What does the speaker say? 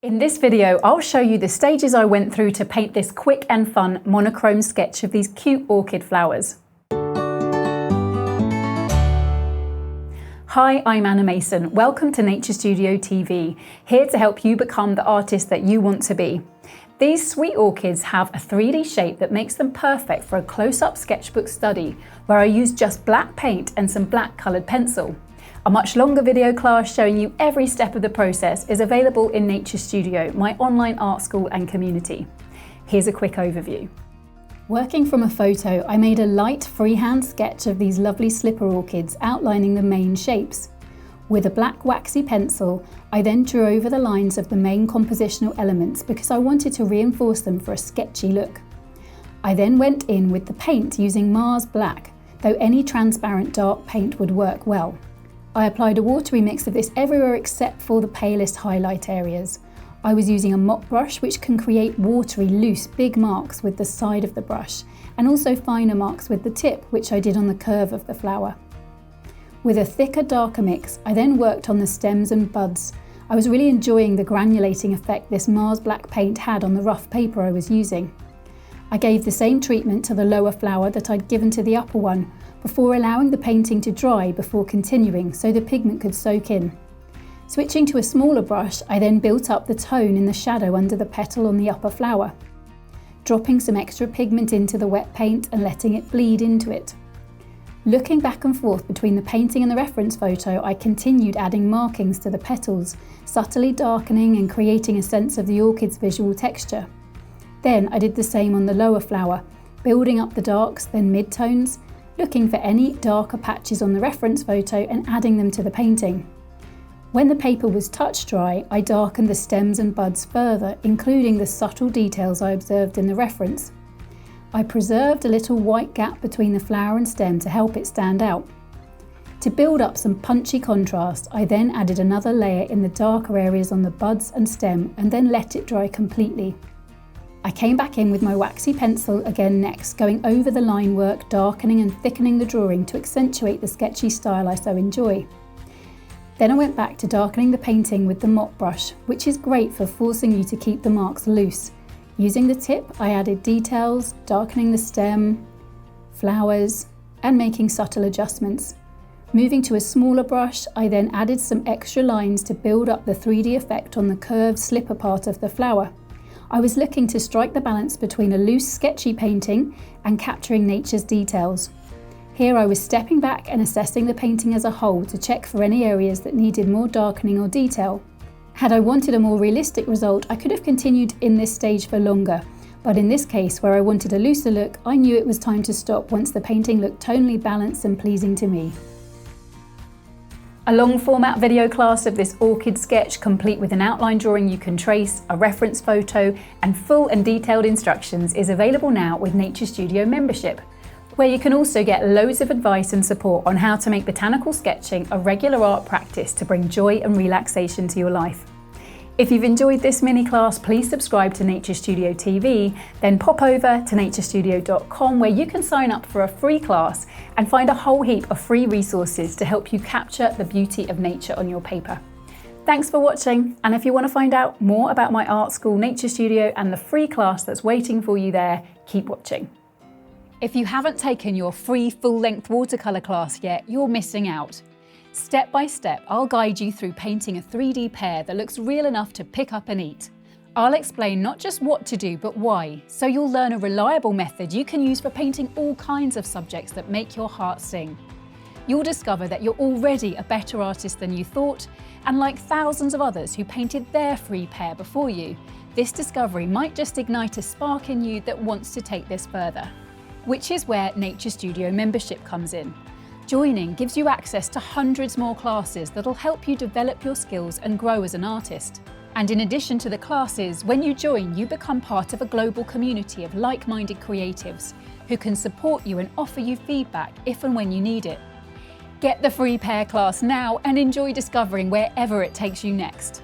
In this video, I'll show you the stages I went through to paint this quick and fun monochrome sketch of these cute orchid flowers. Hi, I'm Anna Mason. Welcome to Nature Studio TV, here to help you become the artist that you want to be. These sweet orchids have a 3D shape that makes them perfect for a close-up sketchbook study, where I use just black paint and some black coloured pencil. A much longer video class showing you every step of the process is available in Nature Studio, my online art school and community. Here's a quick overview. Working from a photo, I made a light freehand sketch of these lovely slipper orchids outlining the main shapes. With a black waxy pencil, I then drew over the lines of the main compositional elements because I wanted to reinforce them for a sketchy look. I then went in with the paint using Mars Black, though any transparent dark paint would work well. I applied a watery mix of this everywhere except for the palest highlight areas. I was using a mop brush which can create watery, loose, big marks with the side of the brush, and also finer marks with the tip, which I did on the curve of the flower. With a thicker, darker mix, I then worked on the stems and buds. I was really enjoying the granulating effect this Mars Black paint had on the rough paper I was using. I gave the same treatment to the lower flower that I'd given to the upper one, before allowing the painting to dry before continuing so the pigment could soak in. Switching to a smaller brush, I then built up the tone in the shadow under the petal on the upper flower, dropping some extra pigment into the wet paint and letting it bleed into it. Looking back and forth between the painting and the reference photo, I continued adding markings to the petals, subtly darkening and creating a sense of the orchid's visual texture. Then I did the same on the lower flower, building up the darks, then mid-tones, looking for any darker patches on the reference photo and adding them to the painting. When the paper was touch dry, I darkened the stems and buds further, including the subtle details I observed in the reference. I preserved a little white gap between the flower and stem to help it stand out. To build up some punchy contrast, I then added another layer in the darker areas on the buds and stem and then let it dry completely. I came back in with my waxy pencil again next, going over the line work, darkening and thickening the drawing to accentuate the sketchy style I so enjoy. Then I went back to darkening the painting with the mop brush, which is great for forcing you to keep the marks loose. Using the tip, I added details, darkening the stem, flowers, and making subtle adjustments. Moving to a smaller brush, I then added some extra lines to build up the 3D effect on the curved slipper part of the flower. I was looking to strike the balance between a loose, sketchy painting and capturing nature's details. Here I was stepping back and assessing the painting as a whole to check for any areas that needed more darkening or detail. Had I wanted a more realistic result, I could have continued in this stage for longer, but in this case, where I wanted a looser look, I knew it was time to stop once the painting looked tonally balanced and pleasing to me. A long format video class of this orchid sketch, complete with an outline drawing you can trace, a reference photo, and full and detailed instructions, is available now with Nature Studio membership, where you can also get loads of advice and support on how to make botanical sketching a regular art practice to bring joy and relaxation to your life. If you've enjoyed this mini class, please subscribe to Nature Studio TV, then pop over to naturestudio.com where you can sign up for a free class and find a whole heap of free resources to help you capture the beauty of nature on your paper. Thanks for watching, and if you want to find out more about my art school, Nature Studio, and the free class that's waiting for you there, keep watching. If you haven't taken your free full-length watercolour class yet, you're missing out. Step by step, I'll guide you through painting a 3D pear that looks real enough to pick up and eat. I'll explain not just what to do, but why, so you'll learn a reliable method you can use for painting all kinds of subjects that make your heart sing. You'll discover that you're already a better artist than you thought, and like thousands of others who painted their free pear before you, this discovery might just ignite a spark in you that wants to take this further. Which is where Nature Studio membership comes in. Joining gives you access to hundreds more classes that'll help you develop your skills and grow as an artist. And in addition to the classes, when you join, you become part of a global community of like-minded creatives who can support you and offer you feedback if and when you need it. Get the free pear class now and enjoy discovering wherever it takes you next.